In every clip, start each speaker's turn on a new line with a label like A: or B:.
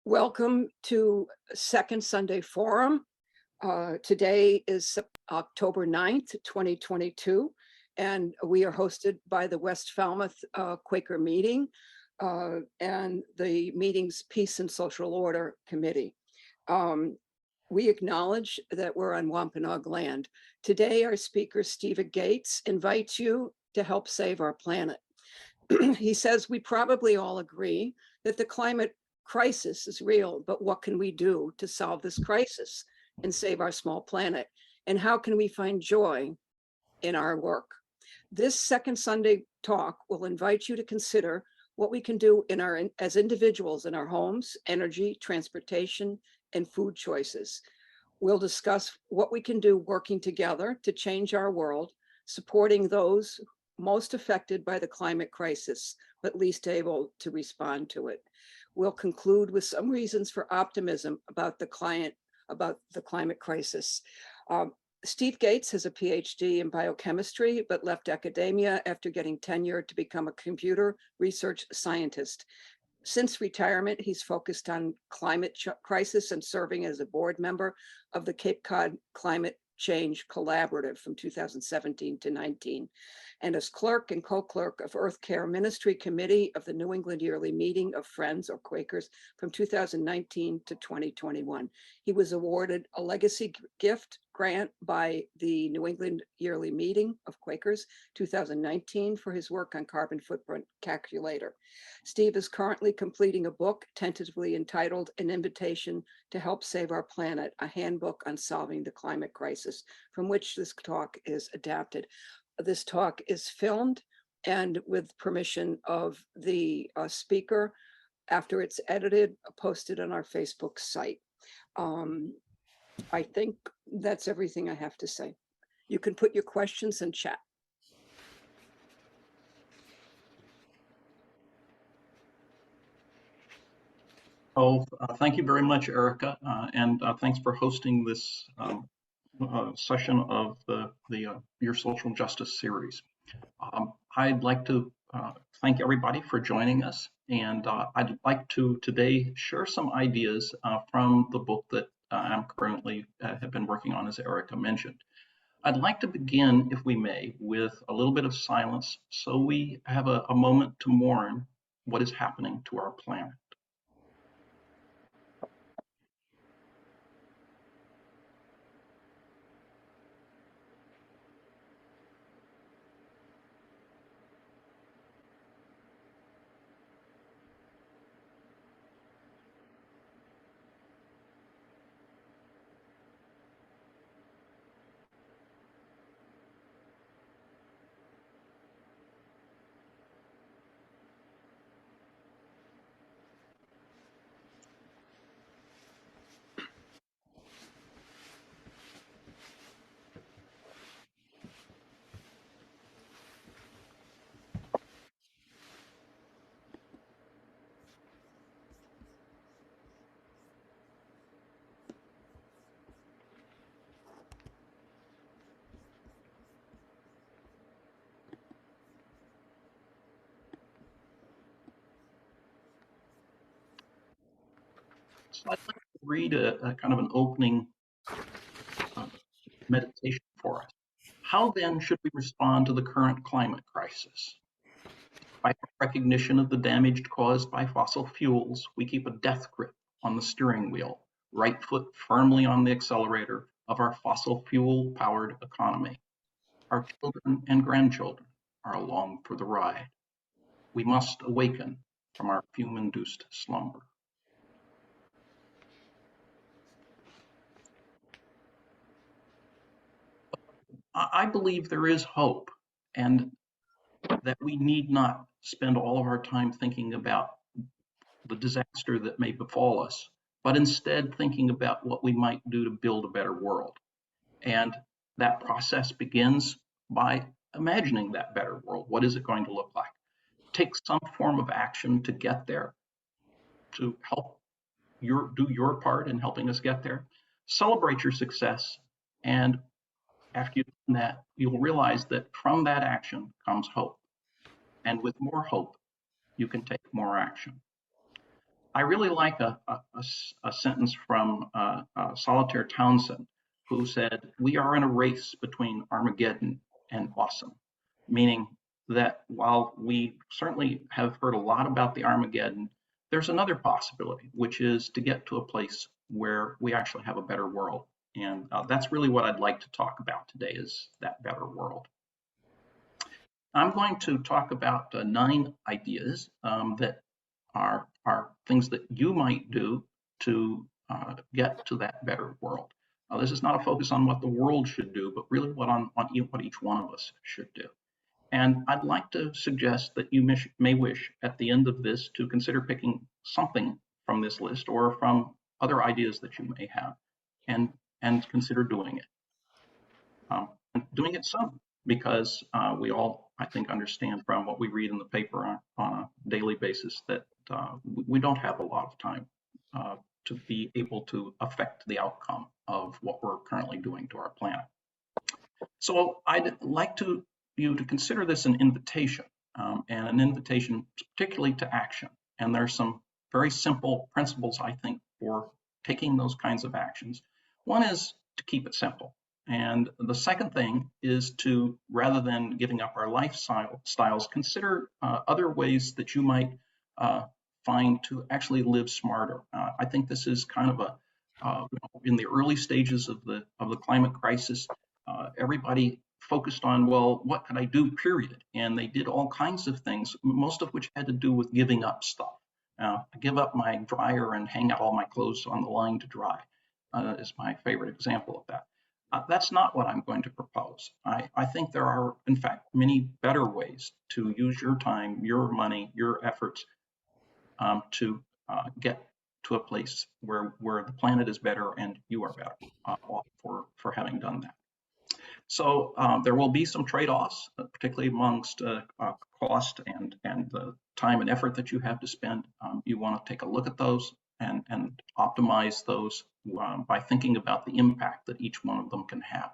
A: Welcome to Second Sunday Forum. Today is October 9th, 2022, and we are hosted by the West Falmouth Quaker Meeting and the meeting's Peace and Social Order Committee. We acknowledge that we're on Wampanoag land. Today, our speaker, Steve Gates, invites you to help save our planet. He says we probably all agree that the climate crisis is real, but what can we do to solve this crisis and save our small planet? And how can we find joy in our work? This second Sunday talk will invite you to consider what we can do as individuals in our homes, energy, transportation, and food choices. We'll discuss what we can do working together to change our world, supporting those most affected by the climate crisis, but least able to respond to it. We'll conclude with some reasons for optimism about the climate crisis. Steve Gates has a Ph.D. in biochemistry, but left academia after getting tenure to become a computer research scientist. Since retirement, he's focused on climate crisis and serving as a board member of the Cape Cod Climate Change Collaborative from 2017 to 19, and as clerk and co-clerk of Earth Care Ministry Committee of the New England Yearly Meeting of Friends or Quakers from 2019 to 2021. He was awarded a legacy gift grant by the New England Yearly Meeting of Quakers 2019 for his work on carbon footprint calculator. Steve is currently completing a book tentatively entitled An Invitation to Help Save Our Planet, a handbook on solving the climate crisis, from which this talk is adapted. This talk is filmed and with permission of the speaker, after it's edited, posted on our Facebook site. I think that's everything I have to say. You can put your questions in chat.
B: Thank you very much, Erica, and thanks for hosting this session of the Your Social Justice series. I'd like to thank everybody for joining us, and I'd like to today share some ideas from the book that I'm currently have been working on, as Erica mentioned. I'd like to begin, if we may, with a little bit of silence so we have a moment to mourn what is happening to our planet. So I'd like to read a kind of an opening meditation for us. How then should we respond to the current climate crisis? Despite recognition of the damage caused by fossil fuels, we keep a death grip on the steering wheel, right foot firmly on the accelerator of our fossil fuel-powered economy. Our children and grandchildren are along for the ride. We must awaken from our fume-induced slumber. I believe there is hope, and that we need not spend all of our time thinking about the disaster that may befall us, but instead thinking about what we might do to build a better world. And that process begins by imagining that better world. What is it going to look like? Take some form of action to get there, to help do your part in helping us get there. Celebrate your success, and after you've done that, you'll realize that from that action comes hope. And with more hope, you can take more action. I really like a sentence from Solitaire Townsend, who said, "We are in a race between Armageddon and awesome," meaning that while we certainly have heard a lot about the Armageddon, there's another possibility, which is to get to a place where we actually have a better world. And that's really what I'd like to talk about today, is that better world. I'm going to talk about 9 ideas that are things that you might do to get to that better world. This is not a focus on what the world should do, but really what each one of us should do. And I'd like to suggest that you may wish at the end of this to consider picking something from this list or from other ideas that you may have, and consider doing it. Doing it soon, because we all, I think, understand from what we read in the paper on a daily basis that we don't have a lot of time to be able to affect the outcome of what we're currently doing to our planet. So I'd like you to consider this an invitation, and an invitation particularly to action. And there's some very simple principles, I think, for taking those kinds of actions. One is to keep it simple. And the second thing is to, rather than giving up our lifestyles, consider other ways that you might find to actually live smarter. I think this is kind of in the early stages of the climate crisis, everybody focused on, well, what can I do, period. And they did all kinds of things, most of which had to do with giving up stuff. I give up my dryer and hang out all my clothes on the line to dry, is my favorite example of that. That's not what I'm going to propose. I think there are, in fact, many better ways to use your time, your money, your efforts to get to a place where the planet is better and you are better off for having done that. So there will be some trade-offs, particularly amongst cost and the time and effort that you have to spend. You want to take a look at those and optimize those by thinking about the impact that each one of them can have.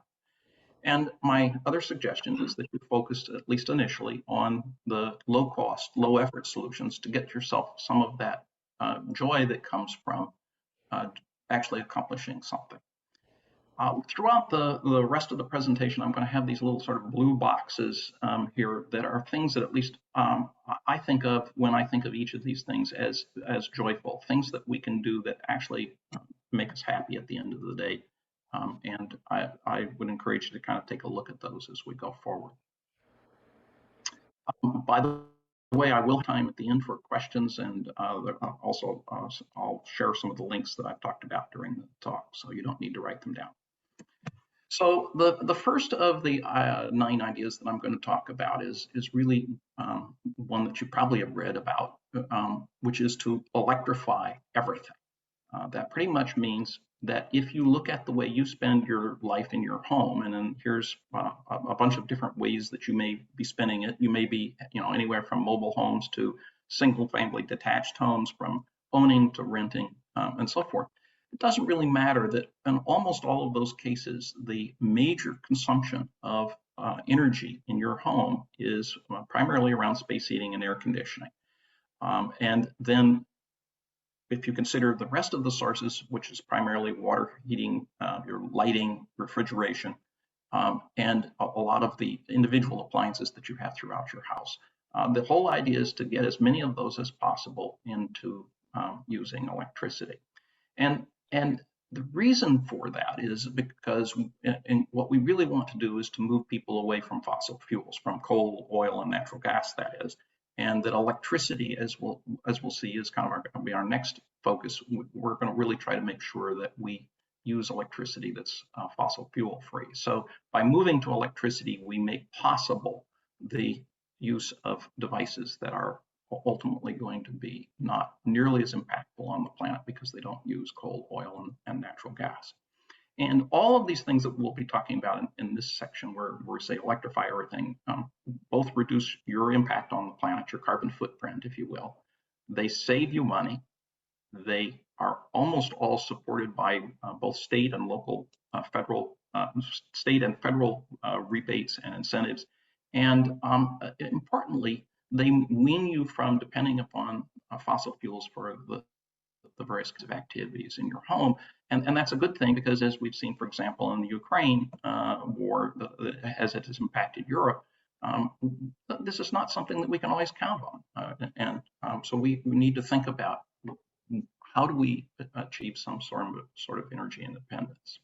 B: And my other suggestion is that you focus, at least initially, on the low-cost, low-effort solutions to get yourself some of that joy that comes from actually accomplishing something. Throughout the rest of the presentation, I'm going to have these little sort of blue boxes here that are things that at least I think of when I think of each of these things as joyful, things that we can do that actually make us happy at the end of the day. And I would encourage you to kind of take a look at those as we go forward. By the way, I will have time at the end for questions, and also I'll share some of the links that I've talked about during the talk, so you don't need to write them down. So the first of the 9 ideas that I'm going to talk about is really one that you probably have read about, which is to electrify everything. That pretty much means that if you look at the way you spend your life in your home, and then here's a bunch of different ways that you may be spending it. You may be, anywhere from mobile homes to single-family detached homes, from owning to renting, and so forth. It doesn't really matter that in almost all of those cases, the major consumption of energy in your home is primarily around space heating and air conditioning. And then if you consider the rest of the sources, which is primarily water heating, your lighting, refrigeration, and a lot of the individual appliances that you have throughout your house. The whole idea is to get as many of those as possible into using electricity. And the reason for that is because what we really want to do is to move people away from fossil fuels, from coal, oil, and natural gas, that is. And that electricity, as we'll see, is kind of going to be our next focus. We're going to really try to make sure that we use electricity that's fossil fuel free. So by moving to electricity, we make possible the use of devices that are ultimately going to be not nearly as impactful on the planet because they don't use coal, oil, and natural gas. And all of these things that we'll be talking about in this section, where we say electrify everything, both reduce your impact on the planet, your carbon footprint, if you will. They save you money. They are almost all supported by both state and local, state and federal rebates and incentives. And importantly, they wean you from depending upon fossil fuels for the the various kinds of activities in your home. And that's a good thing because, as we've seen, for example, in the Ukraine war, as it has impacted Europe, this is not something that we can always count on. So we need to think about how do we achieve some sort of energy independence.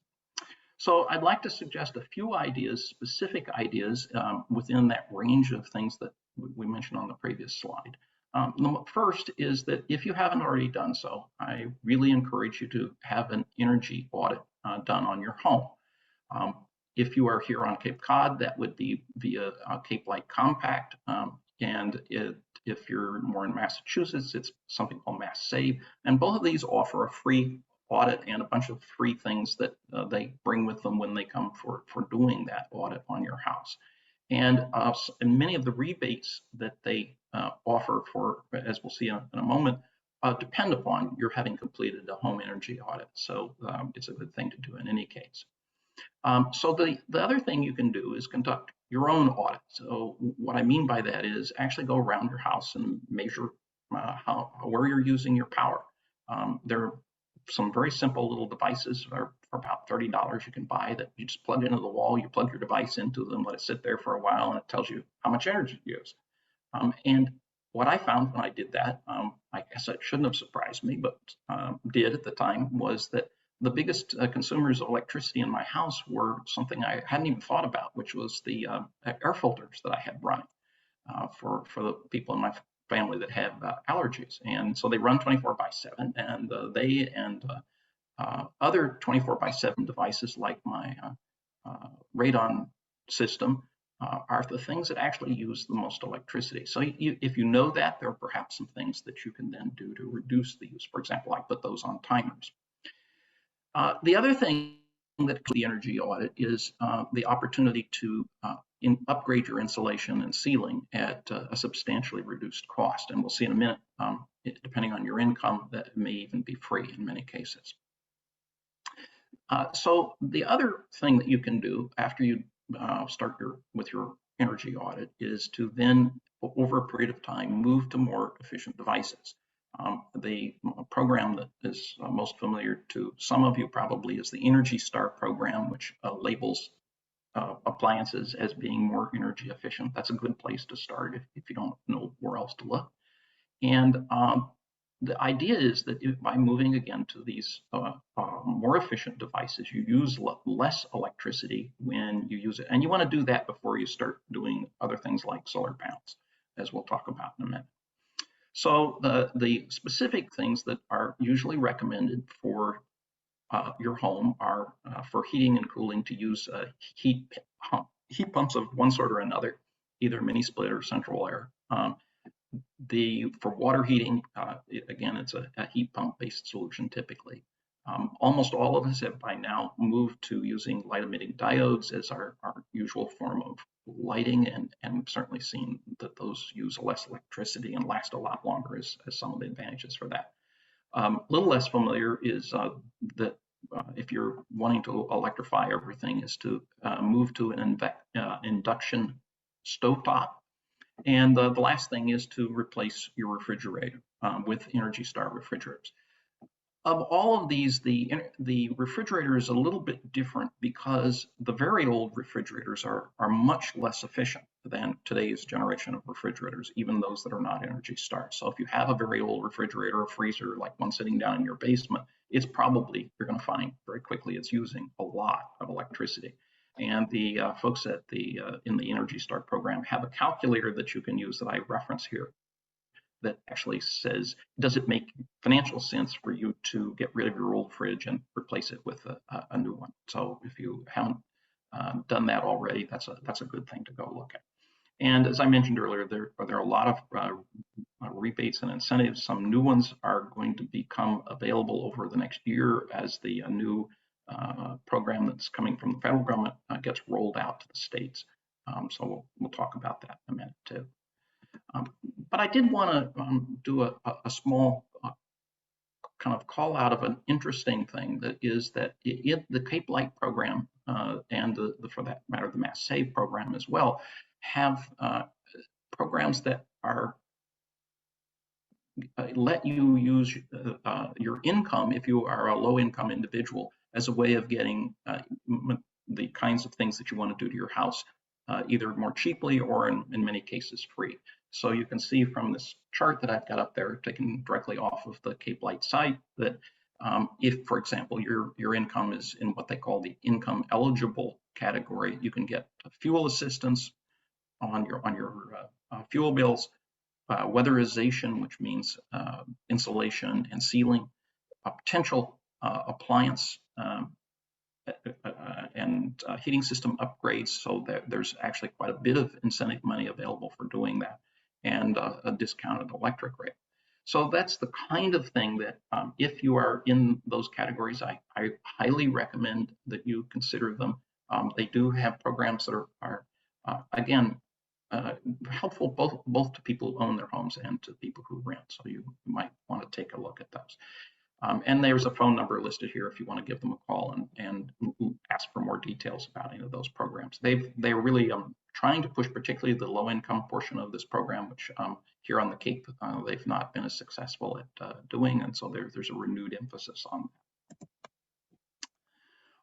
B: So I'd like to suggest a few ideas, specific ideas within that range of things that we mentioned on the previous slide. The first is that if you haven't already done so, I really encourage you to have an energy audit done on your home. If you are here on Cape Cod, that would be via Cape Light Compact. If you're more in Massachusetts, it's something called Mass Save. And both of these offer a free audit and a bunch of free things that they bring with them when they come for doing that audit on your house. And many of the rebates that they offer for, as we'll see in a moment, depend upon your having completed a home energy audit. So it's a good thing to do in any case. So the other thing you can do is conduct your own audit. So what I mean by that is actually go around your house and measure where you're using your power. There are some very simple little devices for about $30 you can buy that you just plug into the wall. You plug your device into them, let it sit there for a while, and it tells you how much energy you use. And what I found when I did that, I guess it shouldn't have surprised me, but did at the time, was that the biggest consumers of electricity in my house were something I hadn't even thought about, which was the air filters that I had running for the people in my family that have allergies. And so they run 24/7, and they and other 24/7 devices like my radon system are the things that actually use the most electricity. So if you know that, there are perhaps some things that you can then do to reduce the use. For example, I put those on timers. The other thing that the energy audit is the opportunity to upgrade your insulation and ceiling at a substantially reduced cost. And we'll see in a minute, depending on your income, that may even be free in many cases. So the other thing that you can do after you start with your energy audit is to then, over a period of time, move to more efficient devices. The program that is most familiar to some of you probably is the Energy Star program, which labels appliances as being more energy efficient. That's a good place to start if you don't know where else to look. And the idea is that by moving again to these more efficient devices, you use less electricity when you use it. And you want to do that before you start doing other things like solar panels, as we'll talk about in a minute. So the specific things that are usually recommended for your home are for heating and cooling to use heat pumps of one sort or another, either mini split or central air. For water heating, again, it's a heat pump based solution typically. Almost all of us have by now moved to using light emitting diodes as our usual form of lighting, and we've certainly seen that those use less electricity and last a lot longer as some of the advantages for that. A little less familiar is that if you're wanting to electrify everything, is to move to an induction stovetop. And the last thing is to replace your refrigerator with Energy Star refrigerators. Of all of these, the refrigerator is a little bit different because the very old refrigerators are much less efficient than today's generation of refrigerators, even those that are not Energy Star. So if you have a very old refrigerator or freezer, like one sitting down in your basement, it's probably, you're going to find very quickly, it's using a lot of electricity. And the folks at in the Energy Star program have a calculator that you can use that I reference here that actually says, does it make financial sense for you to get rid of your old fridge and replace it with a new one? So if you haven't done that already, that's a good thing to go look at. And as I mentioned earlier, there are a lot of rebates and incentives. Some new ones are going to become available over the next year as the new program that's coming from the federal government gets rolled out to the states. So we'll talk about that in a minute too. But I did want to do a small kind of call out of an interesting thing that is that the Cape Light program and for that matter, the Mass Save program as well have programs that are let you use your income, if you are a low-income individual, as a way of getting the kinds of things that you want to do to your house, either more cheaply or in many cases free. So you can see from this chart that I've got up there, taken directly off of the Cape Light site, that if, for example, your income is in what they call the income eligible category, you can get fuel assistance on your fuel bills, weatherization, which means insulation and sealing, potential appliance and heating system upgrades, so that there's actually quite a bit of incentive money available for doing that, and a discounted electric rate. So that's the kind of thing that if you are in those categories, I highly recommend that you consider them. They do have programs that are again, helpful both to people who own their homes and to people who rent. So you might want to take a look at those. And there's a phone number listed here if you want to give them a call and ask for more details about any of those programs. They're really trying to push particularly the low income portion of this program, which here on the Cape they've not been as successful at doing, and so there's a renewed emphasis on that.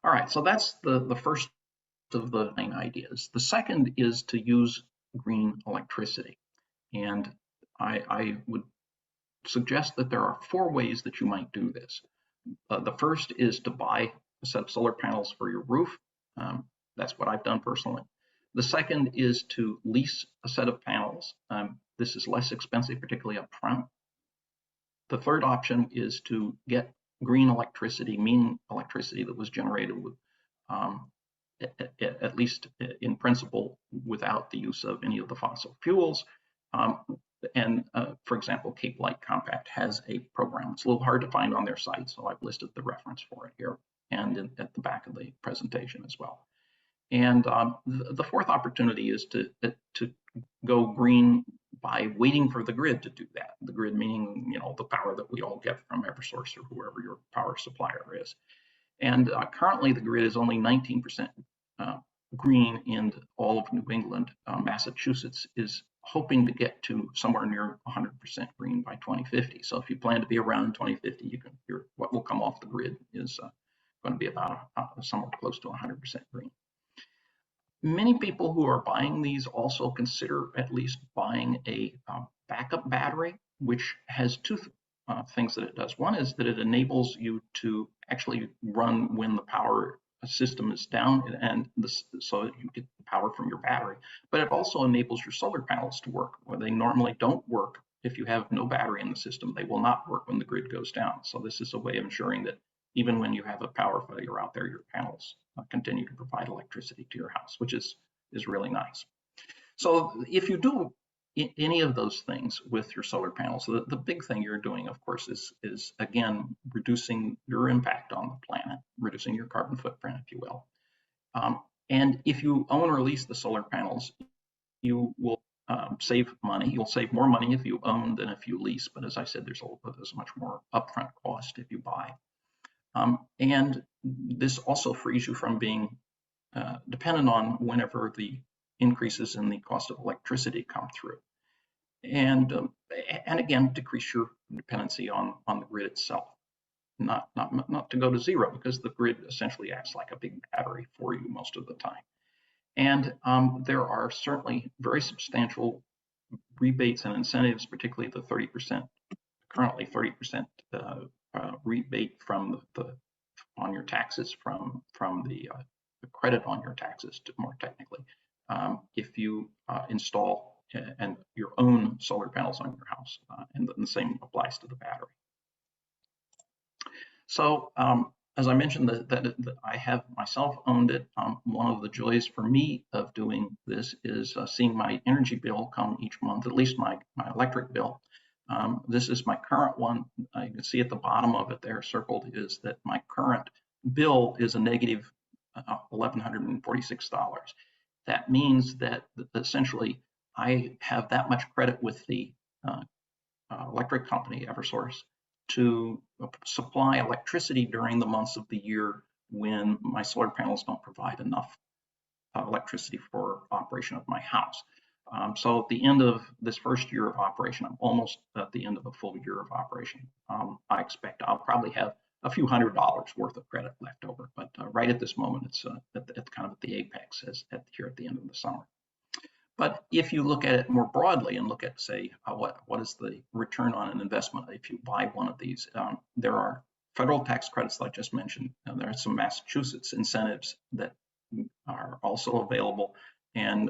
B: All right, so that's the first of the main ideas. The second is to use green electricity, and I would suggest that there are 4 ways that you might do this. The first is to buy a set of solar panels for your roof. That's what I've done personally. The second is to lease a set of panels. This is less expensive, particularly up front. The third option is to get green electricity, meaning electricity that was generated with, at least in principle, without the use of any of the fossil fuels. For example, Cape Light Compact has a program. It's a little hard to find on their site, so I've listed the reference for it here and at the back of the presentation as well. And the fourth opportunity is to go green by waiting for the grid to do that. The grid meaning, the power that we all get from Eversource or whoever your power supplier is. And currently the grid is only 19% green in all of New England. Massachusetts is hoping to get to somewhere near 100% green by 2050. So if you plan to be around 2050, what will come off the grid is going to be about somewhere close to 100% green. Many people who are buying these also consider at least buying a backup battery, which has 2 things that it does. One is that it enables you to actually run when the power system is down, and so you get power from your battery. But it also enables your solar panels to work, where they normally don't work if you have no battery in the system. They will not work when the grid goes down. So this is a way of ensuring that even when you have a power failure out there, your panels continue to provide electricity to your house, which is really nice. So if you do any of those things with your solar panels, the big thing you're doing, of course, is again reducing your impact on the planet, reducing your carbon footprint, if you will. And if you own or lease the solar panels, you will save money. You'll save more money if you own than if you lease. But as I said, there's a much more upfront cost if you buy. And this also frees you from being dependent on whenever the increases in the cost of electricity come through, and again decrease your dependency on the grid itself. Not to go to zero, because the grid essentially acts like a big battery for you most of the time. And there are certainly very substantial rebates and incentives, particularly the 30%, currently 30% rebate from on your taxes from the credit on your taxes, more technically, if you install and your own solar panels on your house, and the same applies to the battery. So as I mentioned, that I have myself owned it. One of the joys for me of doing this is seeing my energy bill come each month, at least my electric bill. This is my current one. You can see at the bottom of it there circled is that my current bill is a negative $1,146. That means that essentially I have that much credit with the electric company, Eversource, to supply electricity during the months of the year when my solar panels don't provide enough electricity for operation of my house. So at the end of this first year of operation, I'm almost at the end of a full year of operation. I expect I'll probably have a few $100s worth of credit left over, but right at this moment, it's at kind of at the apex here at the end of the summer. But if you look at it more broadly and look at, say, what is the return on an investment if you buy one of these, there are federal tax credits that I just mentioned, and there are some Massachusetts incentives that are also available, and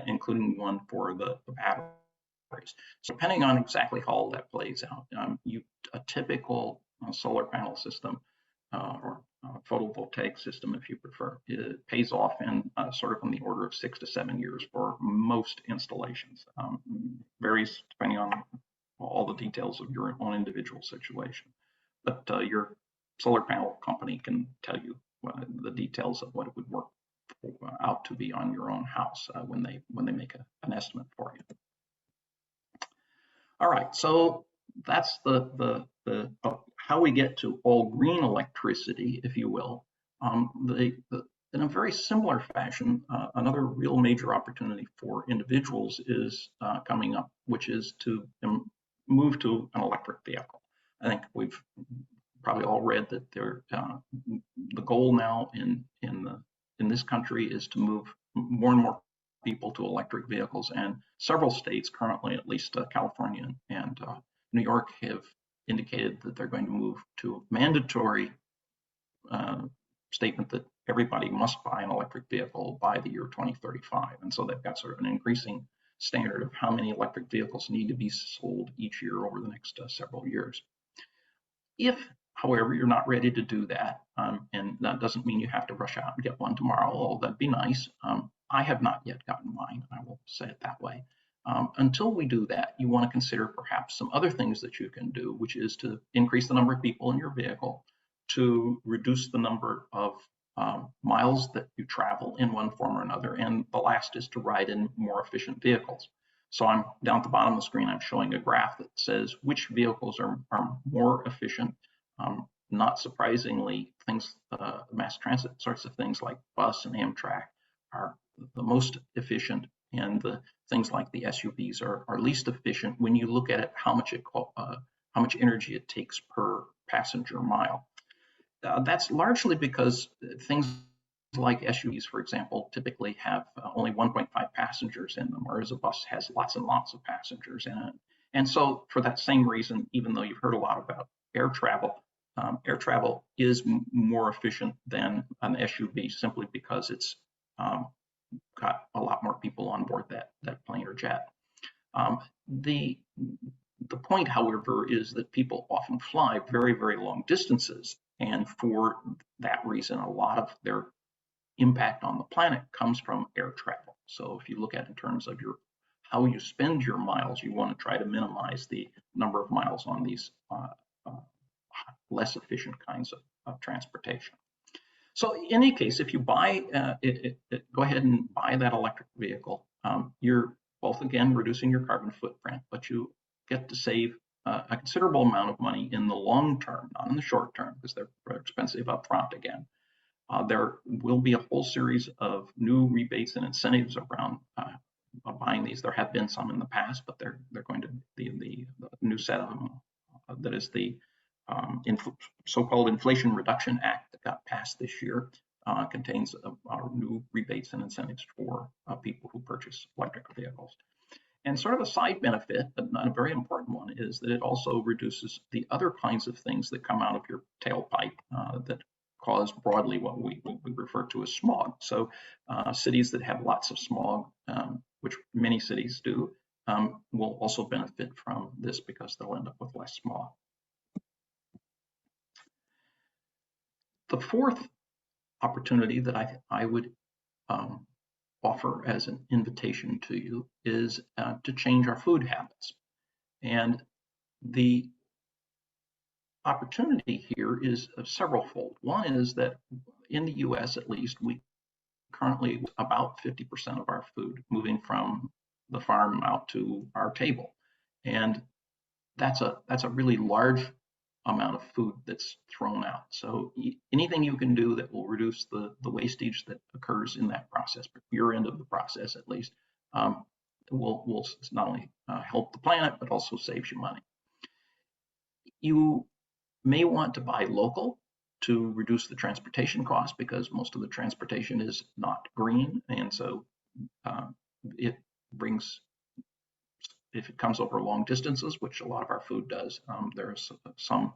B: including one for the batteries. So depending on exactly how all that plays out, a typical solar panel system or photovoltaic system, if you prefer, it pays off in sort of in the order of 6 to 7 years for most installations. Varies depending on all the details of your own individual situation. But your solar panel company can tell you the details of what it would work out to be on your own house when they make an estimate for you. All right, so that's the how we get to all green electricity, if you will. In a very similar fashion, another real major opportunity for individuals is coming up, which is to move to an electric vehicle. I think we've probably all read that the goal now in this country is to move more and more people to electric vehicles, and several states currently, at least California and New York, have indicated that they're going to move to mandatory statement that everybody must buy an electric vehicle by the year 2035. And so they've got sort of an increasing standard of how many electric vehicles need to be sold each year over the next several years. If, however, you're not ready to do that, and that doesn't mean you have to rush out and get one tomorrow, although that'd be nice. I have not yet gotten mine, I will say it that way. Until we do that, you want to consider perhaps some other things that you can do, which is to increase the number of people in your vehicle, to reduce the number of miles that you travel in one form or another, and the last is to ride in more efficient vehicles. So I'm down at the bottom of the screen, I'm showing a graph that says which vehicles are more efficient. Not surprisingly, mass transit sorts of things like bus and Amtrak are the most efficient, and the things like the SUVs are least efficient when you look at it, how much energy it takes per passenger mile. That's largely because things like SUVs, for example, typically have only 1.5 passengers in them, whereas a bus has lots and lots of passengers in it. And so for that same reason, even though you've heard a lot about air travel is more efficient than an SUV simply because it's got a lot more people on board that plane or jet. The point, however, is that people often fly very, very long distances, and for that reason, a lot of their impact on the planet comes from air travel. So if you look at it in terms of how you spend your miles, you want to try to minimize the number of miles on these less efficient kinds of transportation. So in any case, if you buy go ahead and buy that electric vehicle, you're both, again, reducing your carbon footprint, but you get to save a considerable amount of money in the long term, not in the short term, because they're expensive up front again. There will be a whole series of new rebates and incentives around buying these. There have been some in the past, but they're going to be the new set of them. That is the so-called Inflation Reduction Act that got passed this year. Contains new rebates and incentives for people who purchase electric vehicles. And sort of a side benefit, but not a very important one, is that it also reduces the other kinds of things that come out of your tailpipe that cause broadly what we refer to as smog. So cities that have lots of smog, which many cities do, will also benefit from this because they'll end up with less smog. The fourth opportunity that I would offer as an invitation to you is to change our food habits. And the opportunity here is several-fold. One is that in the US, at least, we currently about 50% of our food moving from the farm out to our table. And that's a really large amount of food that's thrown out. So anything you can do that will reduce the wastage that occurs in that process, your end of the process at least, will not only help the planet, but also saves you money. You may want to buy local to reduce the transportation cost, because most of the transportation is not green. And so it brings, if it comes over long distances, which a lot of our food does, there's some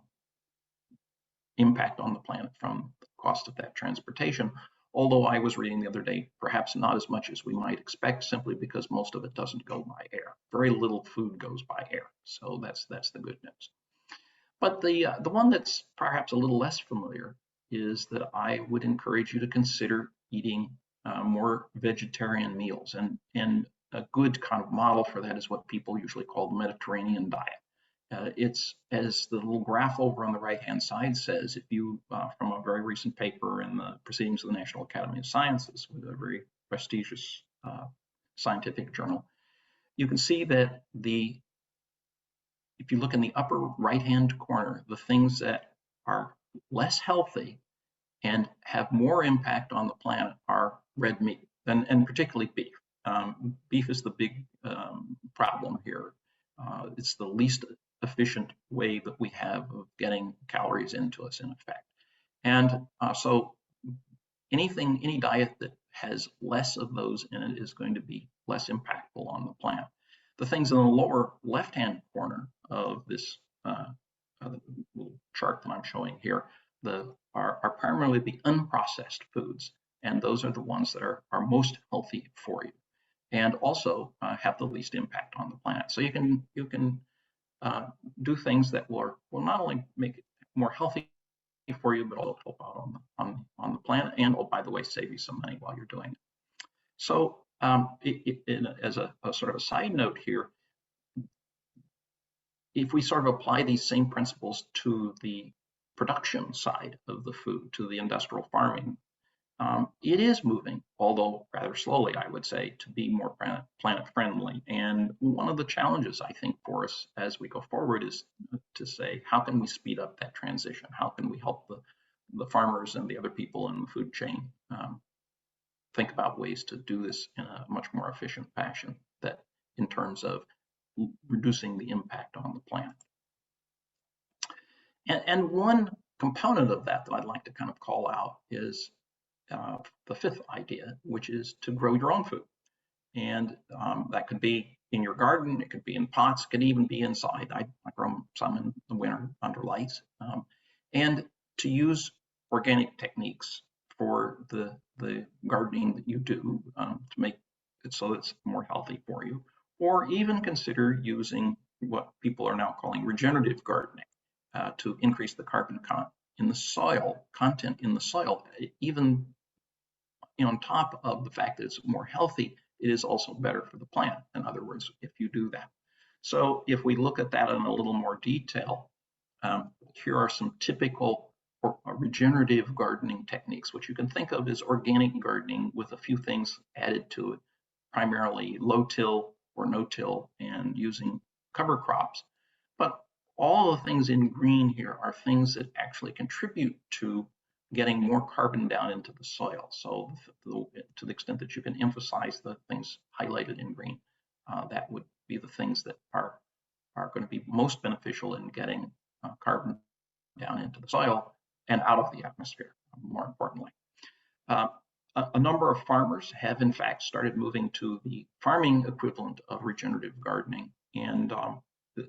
B: impact on the planet from the cost of that transportation. Although I was reading the other day, perhaps not as much as we might expect, simply because most of it doesn't go by air. Very little food goes by air. So that's the good news. But the one that's perhaps a little less familiar is that I would encourage you to consider eating more vegetarian meals. And a good kind of model for that is what people usually call the Mediterranean diet. It's, as the little graph over on the right-hand side says, if you, from a very recent paper in the Proceedings of the National Academy of Sciences, with a very prestigious scientific journal, you can see that if you look in the upper right-hand corner, the things that are less healthy and have more impact on the planet are red meat, and particularly beef. Beef is the big problem here. It's the least efficient way that we have of getting calories into us, in effect. And so any diet that has less of those in it is going to be less impactful on the planet. The things in the lower left-hand corner of this little chart that I'm showing here are primarily the unprocessed foods, and those are the ones that are most healthy for you, and also have the least impact on the planet. So you can do things that will not only make it more healthy for you, but also help out on the planet, and, oh, by the way, save you some money while you're doing it. So as a sort of a side note here, if we sort of apply these same principles to the production side of the food, to the industrial farming, it is moving, although rather slowly, I would say, to be more planet friendly. And one of the challenges, I think, for us as we go forward is to say, how can we speed up that transition? How can we help the farmers and the other people in the food chain think about ways to do this in a much more efficient fashion, that in terms of reducing the impact on the planet. And one component of that I'd like to kind of call out is the fifth idea, which is to grow your own food. And that could be in your garden, it could be in pots, it could even be inside. I grow some in the winter under lights. And to use organic techniques for the gardening that you do to make it so it's more healthy for you, or even consider using what people are now calling regenerative gardening to increase the carbon content in the soil, even on top of the fact that it's more healthy, it is also better for the plant. In other words, if you do that. So if we look at that in a little more detail, here are some typical regenerative gardening techniques, which you can think of as organic gardening with a few things added to it, primarily low-till or no-till, and using cover crops. But all the things in green here are things that actually contribute to getting more carbon down into the soil. So to the extent that you can emphasize the things highlighted in green, that would be the things that are going to be most beneficial in getting carbon down into the soil and out of the atmosphere, more importantly. A number of farmers have in fact started moving to the farming equivalent of regenerative gardening, and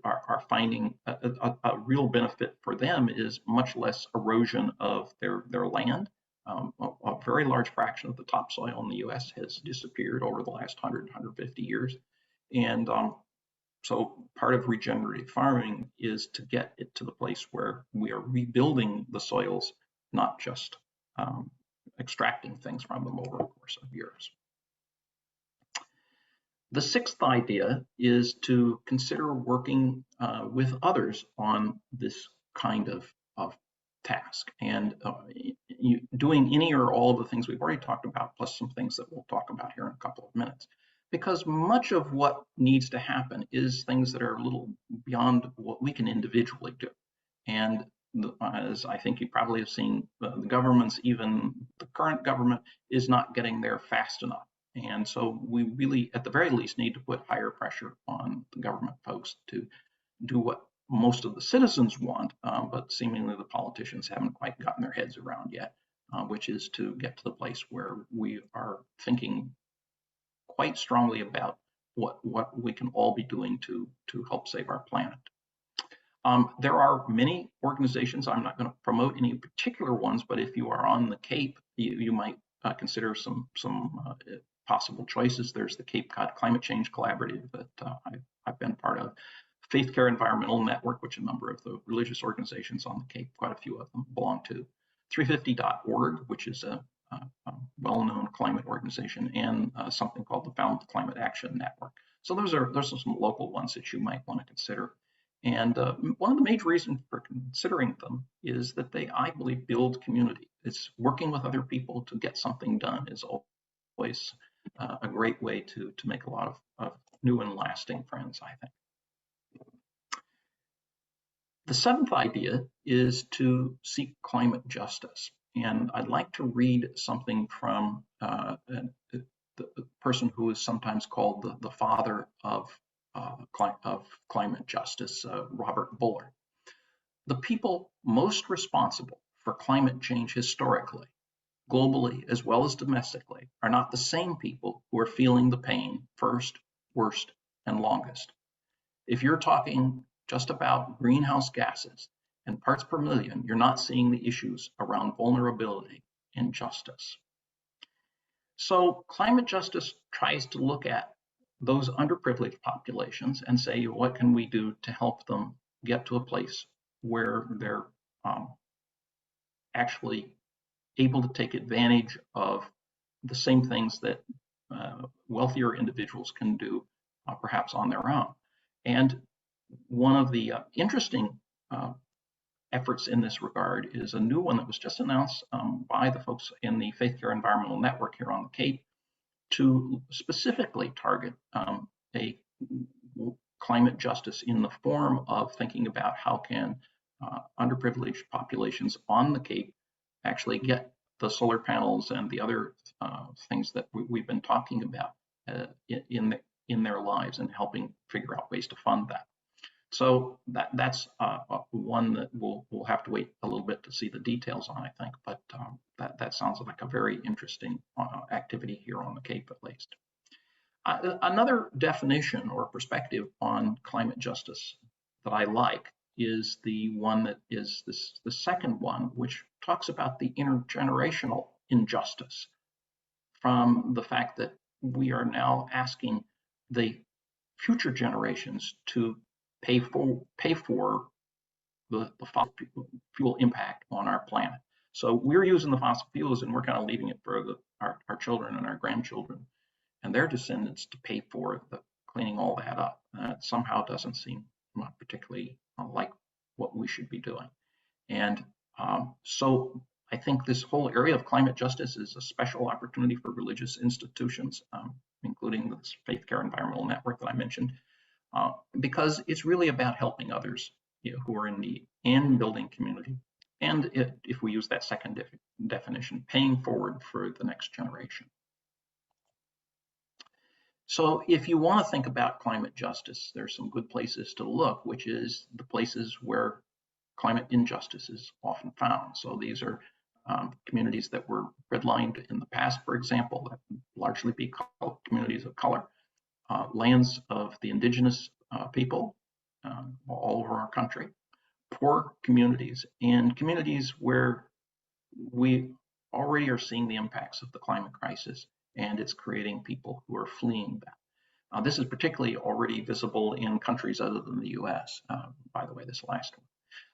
B: are finding a real benefit for them is much less erosion of their land. A very large fraction of the topsoil in the US has disappeared over the last 150 years. And so part of regenerative farming is to get it to the place where we are rebuilding the soils, not just extracting things from them over the course of years. The sixth idea is to consider working with others on this kind of task, and doing any or all of the things we've already talked about, plus some things that we'll talk about here in a couple of minutes. Because much of what needs to happen is things that are a little beyond what we can individually do. And as I think you probably have seen, the governments, even the current government, is not getting there fast enough. And so we really, at the very least, need to put higher pressure on the government folks to do what most of the citizens want, but seemingly the politicians haven't quite gotten their heads around yet, which is to get to the place where we are thinking quite strongly about what we can all be doing to help save our planet. There are many organizations. I'm not going to promote any particular ones, but if you are on the Cape, you might consider some possible choices. There's the Cape Cod Climate Change Collaborative that I've been part of. Faith Care Environmental Network, which a number of the religious organizations on the Cape, quite a few of them, belong to. 350.org, which is a well-known climate organization, and something called the Falmouth Climate Action Network. So those are some local ones that you might want to consider. And one of the major reasons for considering them is that they, I believe, build community. It's working with other people to get something done is always a great way to make a lot of new and lasting friends, I think. The seventh idea is to seek climate justice. And I'd like to read something from the person who is sometimes called the father of climate justice, Robert Buller. The people most responsible for climate change historically, globally as well as domestically, are not the same people who are feeling the pain first, worst, and longest. If you're talking just about greenhouse gases and parts per million, you're not seeing the issues around vulnerability and justice. So climate justice tries to look at those underprivileged populations and say, what can we do to help them get to a place where they're actually able to take advantage of the same things that wealthier individuals can do, perhaps on their own. And one of the interesting efforts in this regard is a new one that was just announced by the folks in the Faith Care Environmental Network here on the Cape to specifically target a climate justice in the form of thinking about how can underprivileged populations on the Cape actually get the solar panels and the other things that we've been talking about in their lives, and helping figure out ways to fund that. So that's one that we'll have to wait a little bit to see the details on, I think, but that sounds like a very interesting activity here on the Cape, at least. Another definition or perspective on climate justice that I like is the one that is the second one, which talks about the intergenerational injustice from the fact that we are now asking the future generations to pay for the fossil fuel impact on our planet. So we're using the fossil fuels and we're kind of leaving it for our children and our grandchildren and their descendants to pay for the cleaning all that up. That somehow doesn't seem particularly like what we should be doing. And so I think this whole area of climate justice is a special opportunity for religious institutions, including the Faith Care Environmental Network that I mentioned, because it's really about helping others who are in need and building community. And if we use that second definition, paying forward for the next generation. So if you want to think about climate justice, there's some good places to look, which is the places where climate injustice is often found. So these are communities that were redlined in the past, for example, that largely be communities of color, lands of the indigenous people all over our country, poor communities, and communities where we already are seeing the impacts of the climate crisis, and it's creating people who are fleeing that. This is particularly already visible in countries other than the US, by the way, this last one.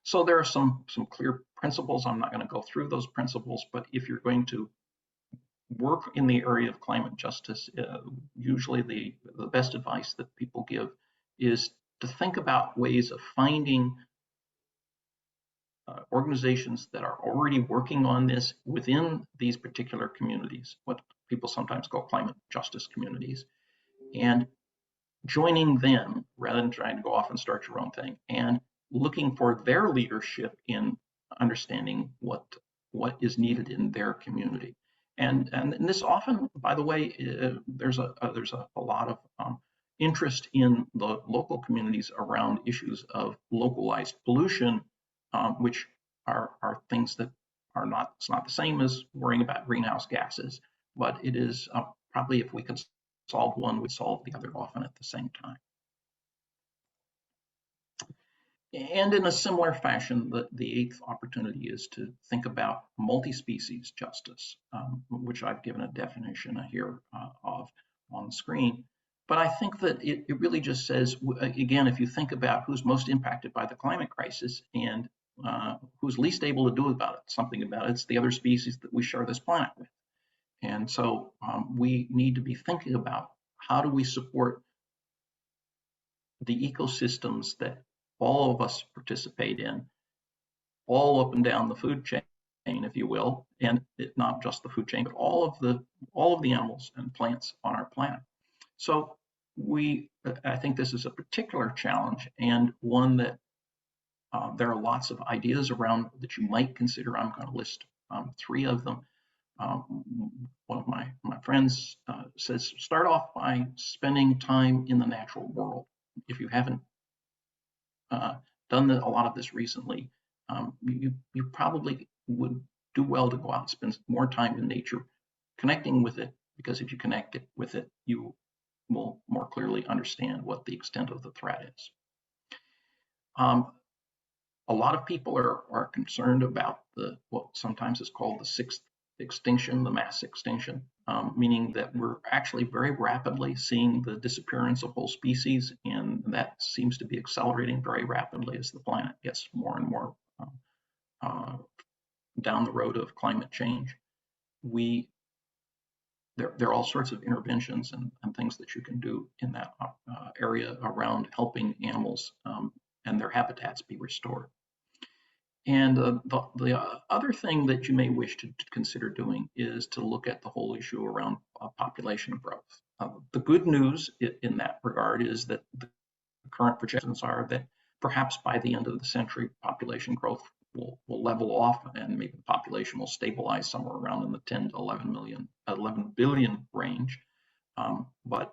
B: So there are some clear principles. I'm not going to go through those principles, but if you're going to work in the area of climate justice, usually the best advice that people give is to think about ways of finding organizations that are already working on this within these particular communities, what people sometimes call climate justice communities, and joining them rather than trying to go off and start your own thing, and looking for their leadership in understanding what is needed in their community. And this often, by the way, there's a lot of interest in the local communities around issues of localized pollution, which are things that are not, it's not the same as worrying about greenhouse gases, but it is probably, if we could solve one, we'd solve the other often at the same time. And in a similar fashion, the eighth opportunity is to think about multi-species justice, which I've given a definition here of on the screen. But I think that it really just says, again, if you think about who's most impacted by the climate crisis and who's least able to do something about it, it's the other species that we share this planet with. And so we need to be thinking about how do we support the ecosystems that all of us participate in, all up and down the food chain, if you will, and not just the food chain, but all of the animals and plants on our planet. So I think this is a particular challenge, and one that there are lots of ideas around that you might consider. I'm going to list 3 of them. One of my friends says, start off by spending time in the natural world. If you haven't done a lot of this recently, you probably would do well to go out and spend more time in nature, connecting with it, because if you connect with it, you will more clearly understand what the extent of the threat is. A lot of people are concerned about what sometimes is called the 6th extinction, the mass extinction, meaning that we're actually very rapidly seeing the disappearance of whole species, and that seems to be accelerating very rapidly as the planet gets more and more down the road of climate change. There are all sorts of interventions and things that you can do in that area around helping animals and their habitats be restored. And the other thing that you may wish to consider doing is to look at the whole issue around population growth. The good news in that regard is that the current projections are that perhaps by the end of the century, population growth will level off, and maybe the population will stabilize somewhere around in the 10 to 11 billion range. But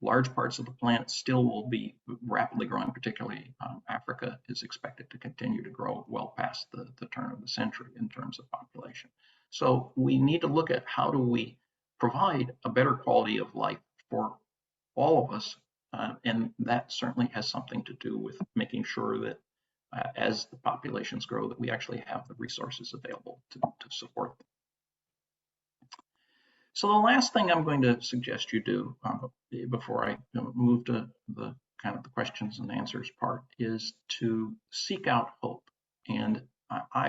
B: large parts of the planet still will be rapidly growing, particularly Africa is expected to continue to grow well past the turn of the century in terms of population. So we need to look at how do we provide a better quality of life for all of us, and that certainly has something to do with making sure that as the populations grow, that we actually have the resources available to support them. So the last thing I'm going to suggest you do before I move to the kind of the questions and answers part is to seek out hope. And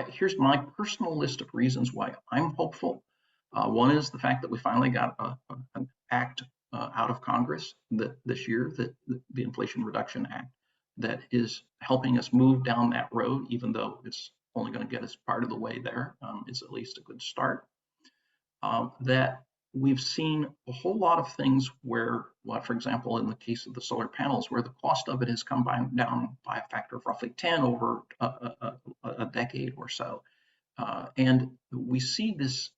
B: here's my personal list of reasons why I'm hopeful. One is the fact that we finally got an act out of Congress this year, the Inflation Reduction Act, that is helping us move down that road, even though it's only going to get us part of the way there. It's at least a good start. That we've seen a whole lot of things where, well, for example, in the case of the solar panels, where the cost of it has come down by a factor of roughly 10 over a decade or so. And we see this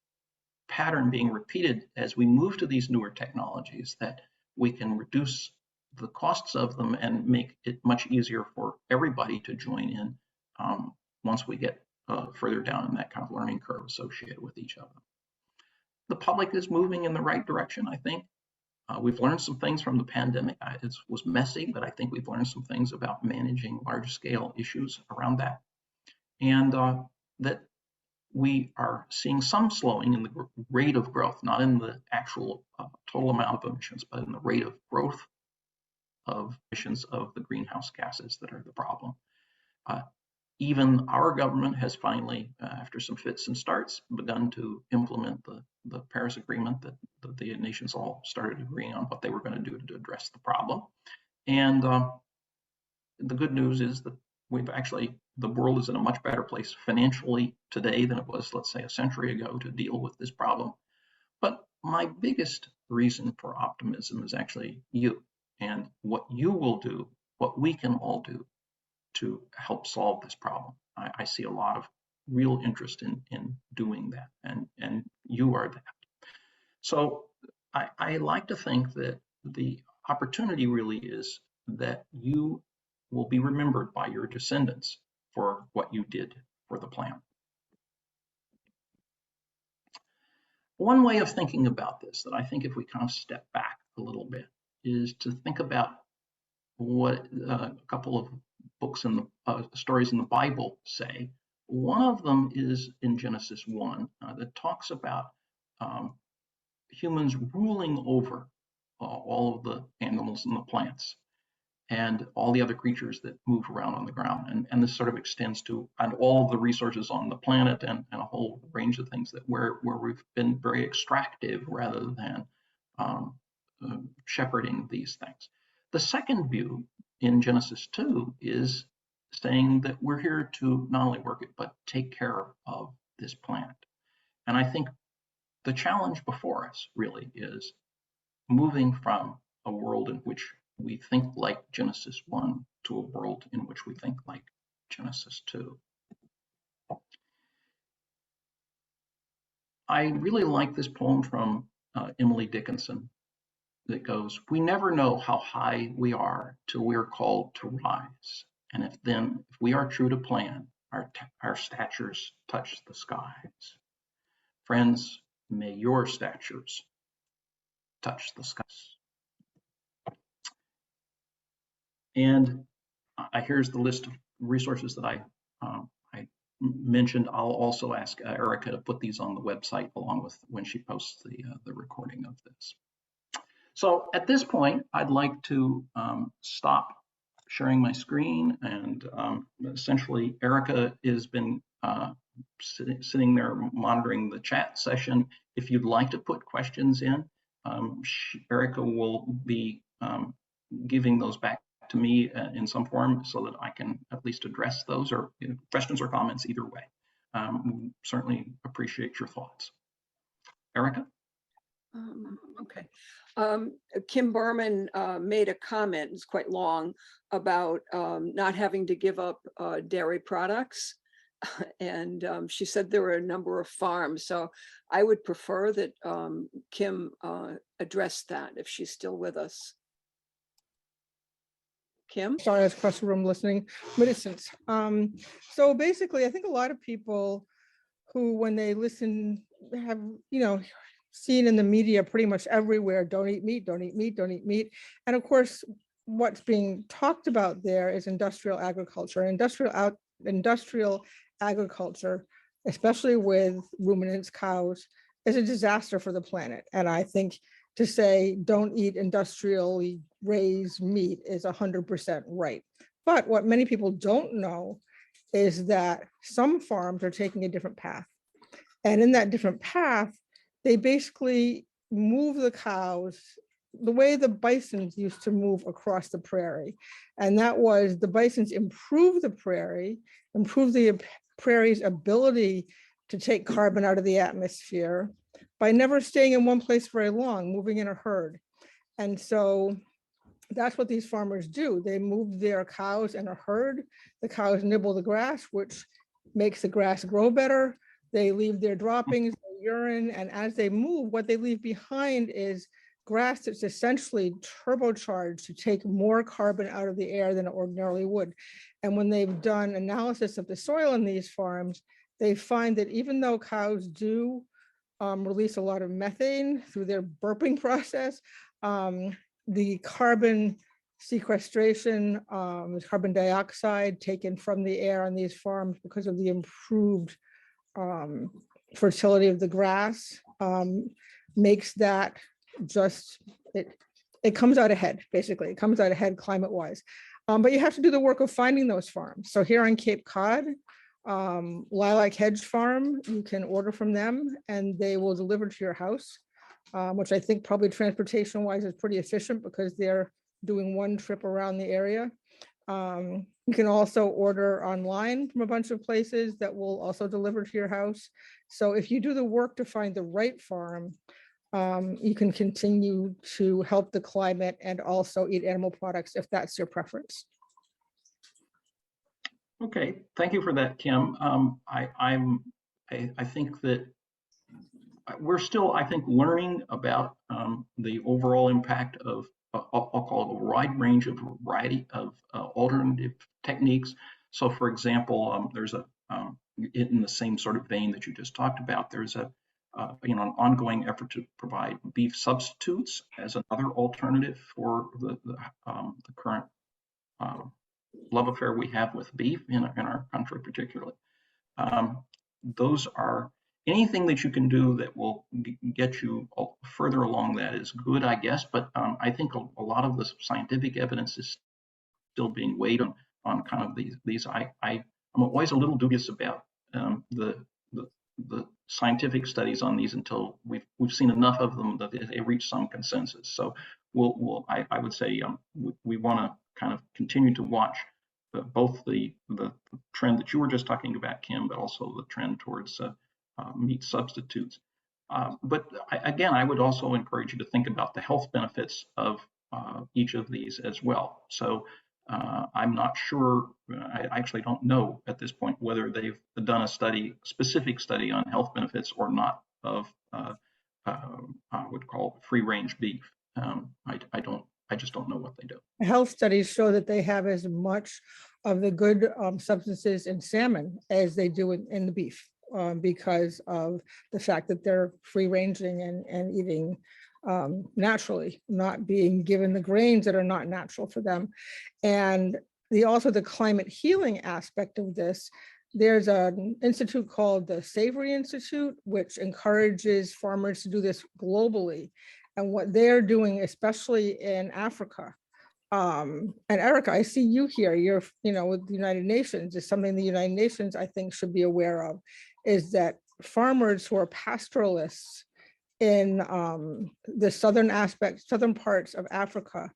B: pattern being repeated as we move to these newer technologies, that we can reduce the costs of them and make it much easier for everybody to join in once we get further down in that kind of learning curve associated with each of them. The public is moving in the right direction, I think. We've learned some things from the pandemic. It was messy, but I think we've learned some things about managing large scale issues around that. And that we are seeing some slowing in the rate of growth, not in the actual total amount of emissions, but in the rate of growth of emissions of the greenhouse gases that are the problem. Even our government has finally, after some fits and starts, begun to implement the Paris Agreement that the nations all started agreeing on what they were going to do to address the problem. And the good news is that the world is in a much better place financially today than it was, let's say, a century ago to deal with this problem. But my biggest reason for optimism is actually you and what you will do, what we can all do to help solve this problem. I see a lot of real interest in doing that, and You are that. So I like to think that the opportunity really is that you will be remembered by your descendants for what you did for the planet. One way of thinking about this that I think if we kind of step back a little bit is to think about what a couple of books in the stories in the Bible say. One of them is in Genesis 1 that talks about humans ruling over all of the animals and the plants and all the other creatures that move around on the ground. And this sort of extends to and all the resources on the planet and a whole range of things that where we've been very extractive rather than shepherding these things. The second view in Genesis 2 is saying that we're here to not only work it, but take care of this planet. And I think the challenge before us really is moving from a world in which we think like Genesis 1 to a world in which we think like Genesis 2. I really like this poem from Emily Dickinson that goes, "We never know how high we are till we're called to rise. And if we are true to plan, our statures touch the skies. Friends, may your statures touch the skies." And here's the list of resources that I mentioned. I'll also ask Erica to put these on the website along with when she posts the recording of this. So at this point, I'd like to stop sharing my screen, and essentially Erica has been sitting there monitoring the chat session. If you'd like to put questions in, Erica will be giving those back to me in some form so that I can at least address those, or questions or comments either way. Certainly appreciate your thoughts. Erica?
A: Okay. Kim Berman made a comment, it's quite long, about not having to give up dairy products. And she said there were a number of farms. So I would prefer that Kim address that if she's still with us. Kim?
C: Sorry, I was across the room listening. Medicines. So basically, I think a lot of people who, when they listen, have, seen in the media pretty much everywhere, don't eat meat, don't eat meat, don't eat meat. And of course, what's being talked about there is industrial agriculture. Industrial agriculture, especially with ruminants, cows, is a disaster for the planet. And I think to say don't eat industrially raised meat is 100% right. But what many people don't know is that some farms are taking a different path. And in that different path, they basically move the cows the way the bisons used to move across the prairie. And that was the bisons improve the prairie, improve the prairie's ability to take carbon out of the atmosphere by never staying in one place very long, moving in a herd. And so that's what these farmers do. They move their cows in a herd. The cows nibble the grass, which makes the grass grow better. They leave their droppings, their urine, and as they move, what they leave behind is grass that's essentially turbocharged to take more carbon out of the air than it ordinarily would. And when they've done analysis of the soil in these farms, they find that even though cows do release a lot of methane through their burping process, the carbon sequestration, carbon dioxide taken from the air on these farms because of the improved fertility of the grass makes that just, it comes out ahead, basically. It comes out ahead climate-wise. But you have to do the work of finding those farms. So here on Cape Cod, Lilac Hedge Farm, you can order from them and they will deliver to your house, which I think probably transportation-wise is pretty efficient because they're doing one trip around the area. You can also order online from a bunch of places that will also deliver to your house. So if you do the work to find the right farm, you can continue to help the climate and also eat animal products if that's your preference.
B: Okay, thank you for that, Kim. I think that we're still, I think, learning about the overall impact of, I'll call it a wide range of variety of alternative techniques. So, for example, there's in the same sort of vein that you just talked about, there's an ongoing effort to provide beef substitutes as another alternative for the current love affair we have with beef in our country, particularly. Those are anything that you can do that will get you further along that is good, I guess. But I think a lot of the scientific evidence is still being weighed on kind of these. I'm always a little dubious about the scientific studies on these until we've seen enough of them that they reach some consensus. So I would say we want to kind of continue to watch both the trend that you were just talking about, Kim, but also the trend towards meat substitutes. But again, I would also encourage you to think about the health benefits of each of these as well. So I'm not sure, I actually don't know at this point whether they've done a specific study on health benefits or not of I would call free range beef. I just don't know what they do.
C: Health studies show that they have as much of the good substances in salmon as they do in the beef, because of the fact that they're free ranging and eating naturally, not being given the grains that are not natural for them. And also the climate healing aspect of this, there's an institute called the Savory Institute, which encourages farmers to do this globally. And what they're doing, especially in Africa, and Erica, I see you here, you're, with the United Nations, is something the United Nations, I think, should be aware of, is that farmers who are pastoralists in the southern parts of Africa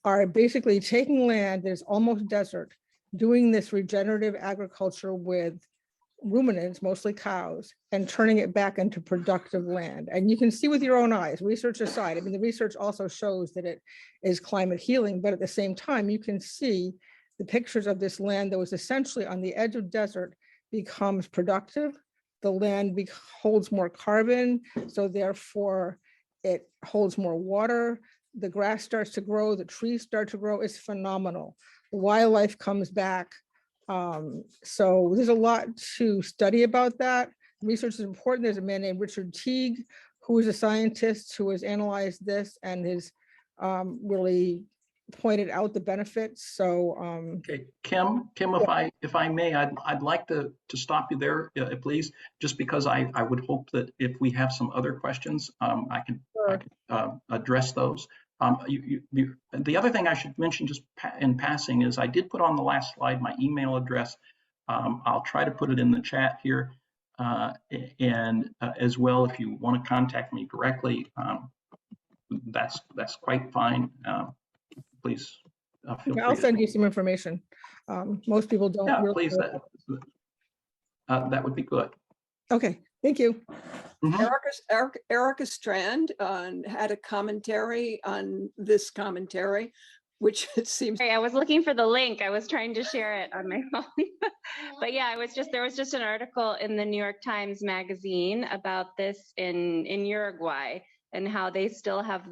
C: are basically taking land that is almost desert, doing this regenerative agriculture with ruminants, mostly cows, and turning it back into productive land. And you can see with your own eyes, research aside, I mean, the research also shows that it is climate healing, but at the same time, you can see the pictures of this land that was essentially on the edge of desert becomes productive. The land holds more carbon, so therefore it holds more water. The grass starts to grow, the trees start to grow. It's phenomenal. The wildlife comes back. So there's a lot to study about that. Research is important. There's a man named Richard Teague, who is a scientist who has analyzed this and has really pointed out the benefits. So
B: okay, Kim, if I may, I'd like to stop you there, please, just because I would hope that if we have some other questions, I can address those. The other thing I should mention just in passing is I did put on the last slide my email address. I'll try to put it in the chat here, and as well, if you want to contact me directly, that's quite fine. Please feel free.
C: I'll send you some information. Most people don't.
B: Yeah,
C: really
B: please. That would be good.
C: Okay, thank you.
A: Mm-hmm. Erica Strand had a commentary on this commentary, which it seems.
D: Sorry, I was looking for the link. I was trying to share it on my phone. But yeah, there was just an article in the New York Times Magazine about this in Uruguay and how they still have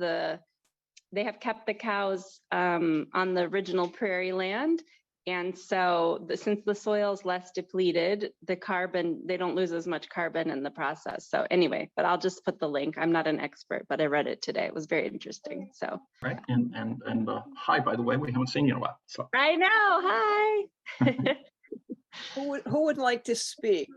D: they have kept the cows on the original prairie land. And so since the soil is less depleted, the carbon, they don't lose as much carbon in the process. So anyway, but I'll just put the link. I'm not an expert, but I read it today. It was very interesting. So.
B: Right. And hi, by the way, we haven't seen you in a while. So.
D: I know. Hi.
A: Who would like to speak?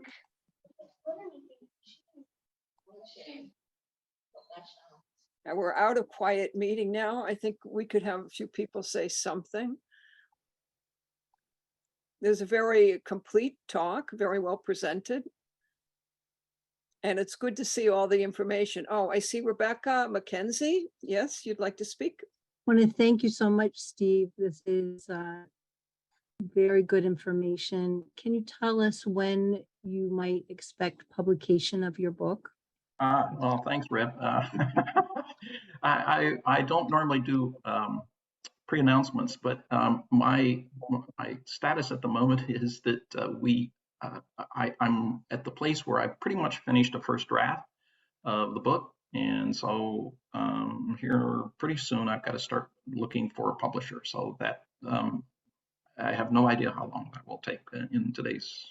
A: Now we're out of quiet meeting now. I think we could have a few people say something. There's a very complete talk, very well presented. And it's good to see all the information. Oh, I see Rebecca McKenzie. Yes, you'd like to speak?
E: I want to thank you so much, Steve. This is very good information. Can you tell us when you might expect publication of your book?
B: Well, thanks, Reb. I don't normally do pre-announcements, but my status at the moment is that I'm at the place where I've pretty much finished a first draft. of the book. And so here pretty soon, I've got to start looking for a publisher. So that I have no idea how long that will take in today's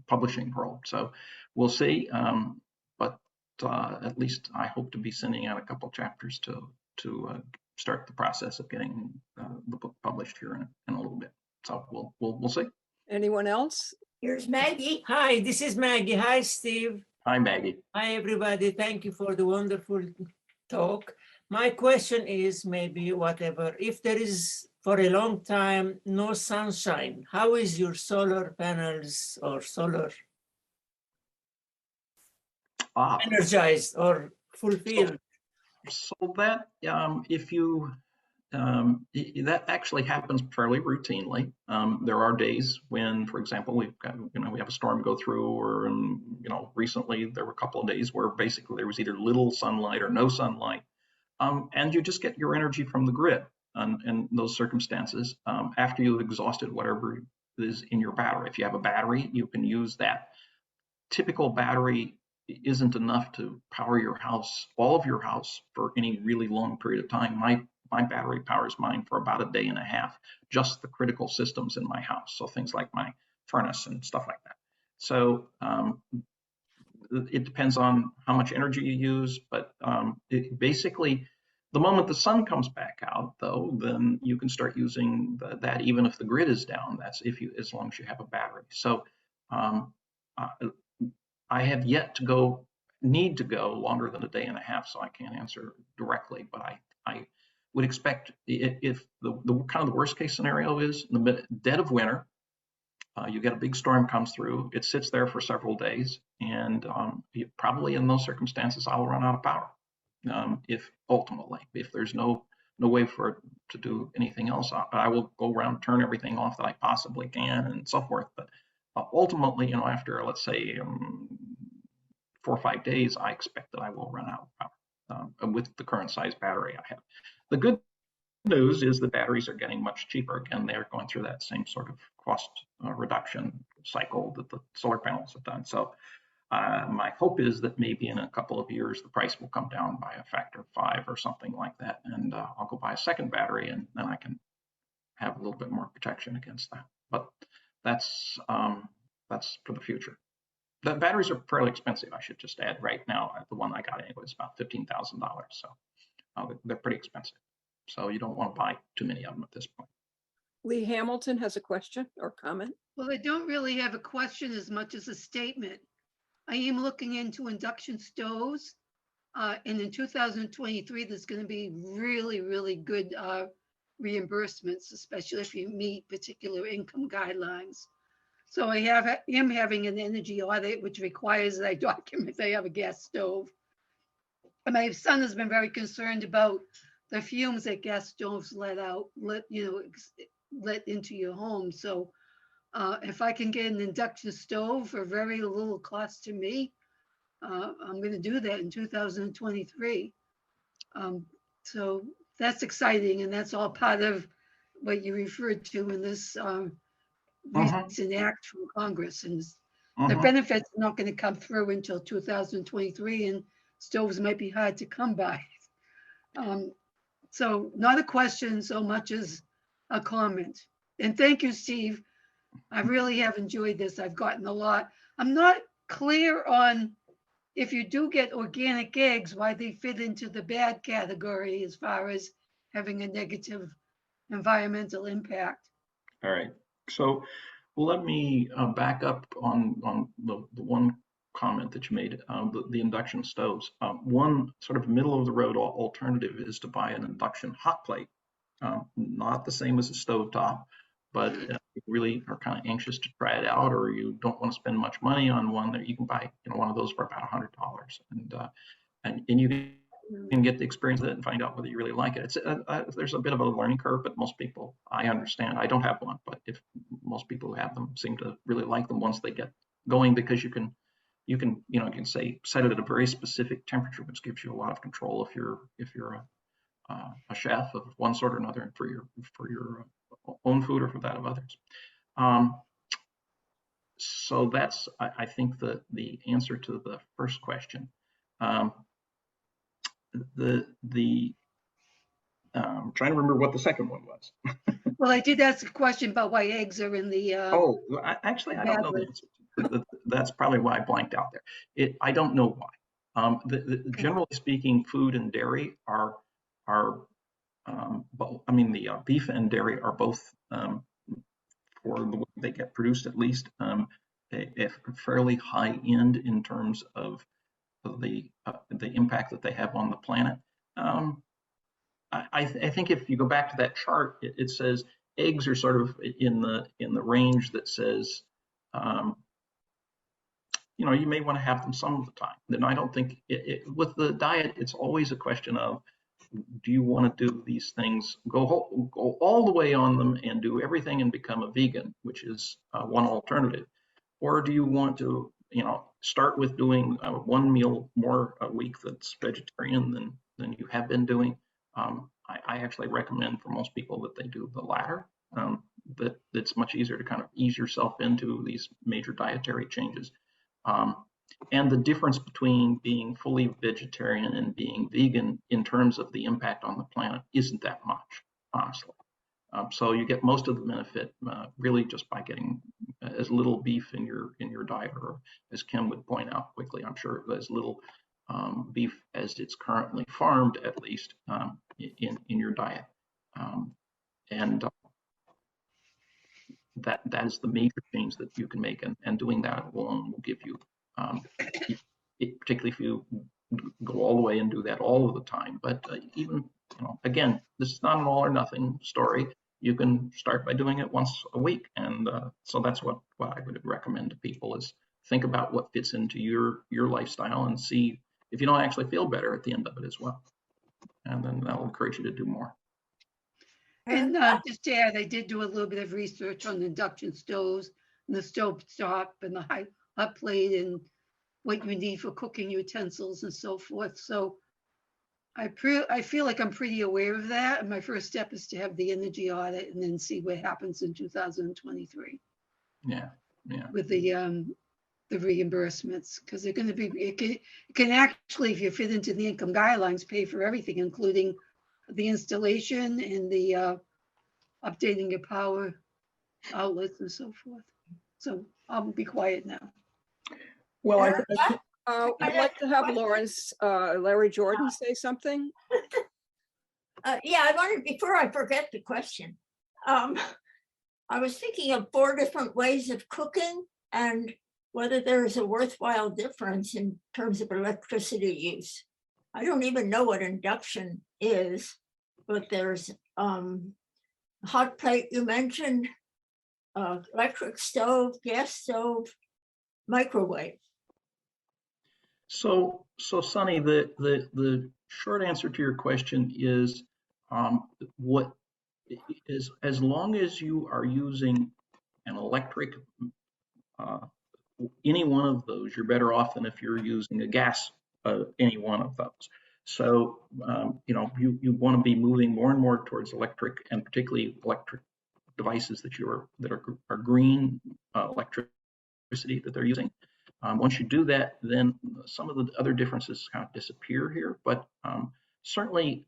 B: publishing world. So we'll see. But at least I hope to be sending out a couple chapters to start the process of getting the book published here in a little bit. So we'll see.
A: Anyone else?
F: Here's Maggie. Hi, this is Maggie. Hi, Steve.
B: Hi, Maggie.
F: Hi, everybody. Thank you for the wonderful talk. My question is maybe whatever, if there is for a long time no sunshine, how is your solar panels or solar energized or fulfilled?
B: So that if you that actually happens fairly routinely. There are days when, for example, we've got, we have a storm go through, or recently there were a couple of days where basically there was either little sunlight or no sunlight, and you just get your energy from the grid. In those circumstances, after you've exhausted whatever is in your battery. If you have a battery, you can use that. Typical battery isn't enough to power your house, all of your house, for any really long period of time. My battery powers mine for about a day and a half, just the critical systems in my house. So things like my furnace and stuff like that. So it depends on how much energy you use, but basically, the moment the sun comes back out, though, then you can start using that even if the grid is down. That's as long as you have a battery. So I have yet to need to go longer than a day and a half, so I can't answer directly. But I would expect if the kind of the worst case scenario is in the dead of winter, you get a big storm comes through, it sits there for several days, and probably in those circumstances, I'll run out of power. If there's no way for it to do anything else, I will go around, turn everything off that I possibly can, and so forth. But ultimately, after, let's say, 4 or 5 days, I expect that I will run out of power with the current size battery I have. The good news is the batteries are getting much cheaper. Again, they're going through that same sort of cost reduction cycle that the solar panels have done. So my hope is that maybe in a couple of years, the price will come down by a factor of 5 or something like that. And I'll go buy a second battery, and then I can have a little bit more protection against that. But that's for the future. The batteries are fairly expensive, I should just add. Right now, the one I got anyway is about $15,000. So they're pretty expensive. So you don't want to buy too many of them at this point.
A: Lee Hamilton has a question or comment.
G: Well, I don't really have a question as much as a statement. I am looking into induction stoves. And in 2023, there's going to be really, really good reimbursements, especially if you meet particular income guidelines. So I am having an energy audit, which requires that I document that I have a gas stove. And my son has been very concerned about the fumes that gas stoves let into your home. So if I can get an induction stove for very little cost to me, I'm going to do that in 2023. So that's exciting, and that's all part of what you referred to in this recent act from Congress. And the benefits are not going to come through until 2023, and stoves might be hard to come by. So not a question so much as a comment. And thank you, Steve. I really have enjoyed this. I've gotten a lot. I'm not clear on if you do get organic eggs, why they fit into the bad category as far as having a negative environmental impact.
B: All right. So let me back up on the one comment that you made, the induction stoves. One sort of middle of the road alternative is to buy an induction hot plate. Not the same as a stovetop, but if you really are kind of anxious to try it out, or you don't want to spend much money on one, that you can buy one of those for about $100, and you can get the experience of it and find out whether you really like it. There's a bit of a learning curve, but most people, I understand. I don't have one, but if most people who have them seem to really like them once they get going, because you can set it at a very specific temperature, which gives you a lot of control if you're a chef of one sort or another, for your own food or for that of others. So that's, I think, the answer to the first question. Um, I'm trying to remember what the second one was.
G: Well, I did ask a question about why eggs are in the,
B: Oh, actually, I don't
G: bad
B: know the
G: list.
B: answer. That's probably why I blanked out there. I don't know why. Generally speaking, food and dairy are I mean, the beef and dairy are both, for the way they get produced at least, a fairly high end in terms of the impact that they have on the planet. I think if you go back to that chart, it says eggs are sort of in the range that says, you may want to have them some of the time. Then I don't think with the diet, it's always a question of, do you want to do these things, go all the way on them and do everything and become a vegan, which is one alternative, or do you want to, start with doing one meal more a week that's vegetarian than you have been doing? I actually recommend for most people that they do the latter. That it's much easier to kind of ease yourself into these major dietary changes. And the difference between being fully vegetarian and being vegan in terms of the impact on the planet isn't that much, honestly. So you get most of the benefit really just by getting as little beef in your diet, or as Kim would point out quickly, I'm sure as little beef as it's currently farmed, at least, in your diet. And that is the major change that you can make, and doing that alone will give you, particularly if you go all the way and do that all of the time. But even, again, this is not an all or nothing story. You can start by doing it once a week, and so that's what I would recommend to people, is think about what fits into your lifestyle and see if you don't actually feel better at the end of it as well, and then that'll encourage you to do more.
G: And just to add, I did do a little bit of research on induction stoves and the stove top and the hot plate and what you need for cooking utensils and so forth. So I feel like I'm pretty aware of that. And my first step is to have the energy audit and then see what happens in 2023.
B: Yeah.
G: With the reimbursements, because they're going to be, it can actually, if you fit into the income guidelines, pay for everything, including the installation and the updating your power outlets and so forth. So I'll be quiet now.
B: Well,
A: I'd like to have Larry Jordan say something.
H: Yeah, I wanted, before I forget the question, I was thinking of 4 different ways of cooking and whether there is a worthwhile difference in terms of electricity use. I don't even know what induction is, but there's hot plate you mentioned, electric stove, gas stove, microwave.
B: So Sonny, the short answer to your question is, what is, as long as you are using an electric, any one of those, you're better off than if you're using a gas, any one of those. So you want to be moving more and more towards electric, and particularly electric devices that are green electricity that they're using. Once you do that, then some of the other differences kind of disappear here. But certainly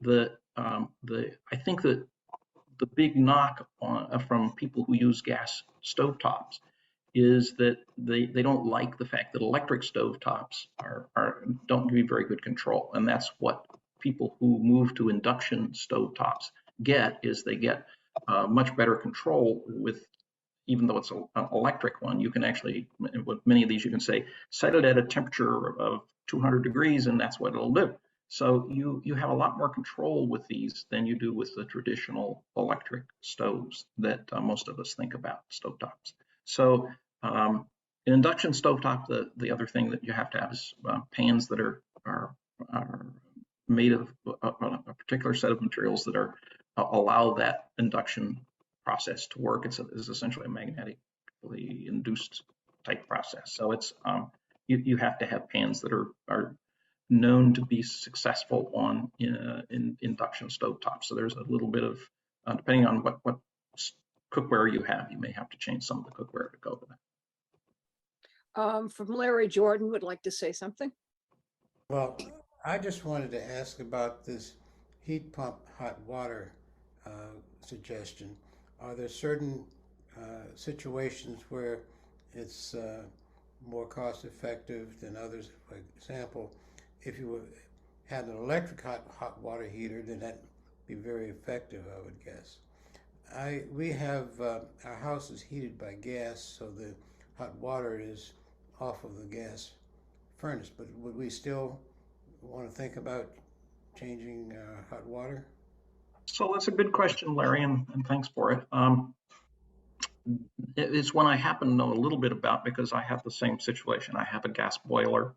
B: I think that the big knock from people who use gas stovetops is that they don't like the fact that electric stovetops don't give you very good control, and that's what people who move to induction stovetops get, is they get much better control with. Even though it's an electric one, you can actually, with many of these, you can say, set it at a temperature of 200 degrees, and that's what it'll do. So you have a lot more control with these than you do with the traditional electric stoves that most of us think about, stovetops. So an induction stovetop, the other thing that you have to have is pans that are made of a particular set of materials that allow that induction process to work. It's essentially a magnetically induced type process. So it's you have to have pans that are known to be successful on in induction stovetops. So there's a little bit of depending on what cookware you have, you may have to change some of the cookware to go with that.
A: From Larry Jordan would like to say something.
I: Well, I just wanted to ask about this heat pump hot water suggestion. Are there certain situations where it's more cost effective than others? For example, if you had an electric hot water heater, then that'd be very effective, I would guess. We have our house is heated by gas, so the hot water is off of the gas furnace. But would we still want to think about changing hot water?
B: So that's a good question, Larry, and thanks for it. It's one I happen to know a little bit about because I have the same situation. I have a gas boiler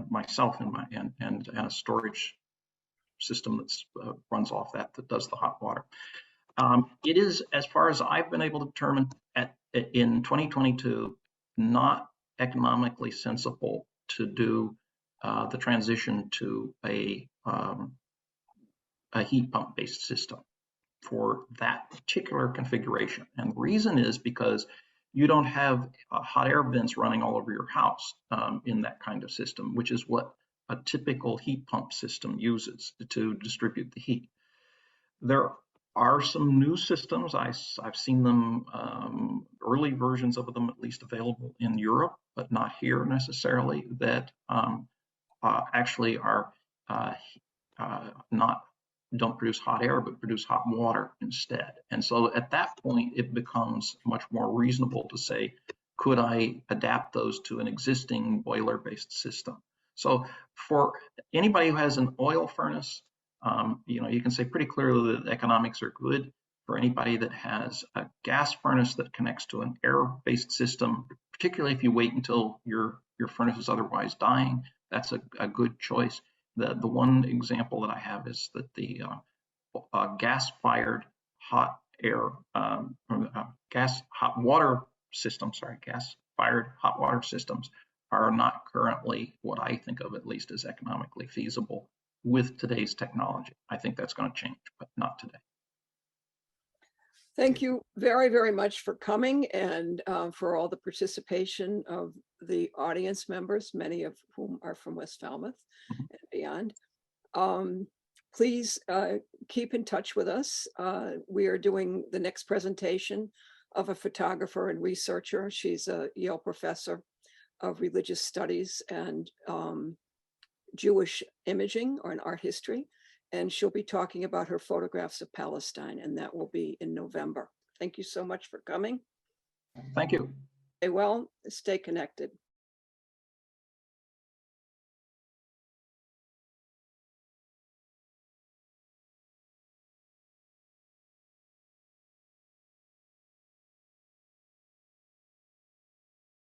B: myself and a storage system that's runs off that does the hot water. It is, as far as I've been able to determine in 2022, not economically sensible to do the transition to a heat pump based system for that particular configuration. And the reason is because you don't have hot air vents running all over your house in that kind of system, which is what a typical heat pump system uses to distribute the heat. There are some new systems. I've seen them, early versions of them at least available in Europe, but not here necessarily, that actually are don't produce hot air, but produce hot water instead. And so at that point, it becomes much more reasonable to say, could I adapt those to an existing boiler-based system? So for anybody who has an oil furnace, you can say pretty clearly that the economics are good. For anybody that has a gas furnace that connects to an air-based system, particularly if you wait until your furnace is otherwise dying, that's a good choice. The one example that I have is that the gas-fired hot air, gas-fired hot water systems are not currently what I think of at least as economically feasible with today's technology. I think that's going to change, but not today.
A: Thank you very, very much for coming and for all the participation of the audience members, many of whom are from West Falmouth and beyond. Please keep in touch with us. We are doing the next presentation of a photographer and researcher. She's a Yale professor of religious studies and Jewish imaging or an art history. And she'll be talking about her photographs of Palestine, and that will be in November. Thank you so much for coming.
B: Thank you.
A: Stay well, stay connected.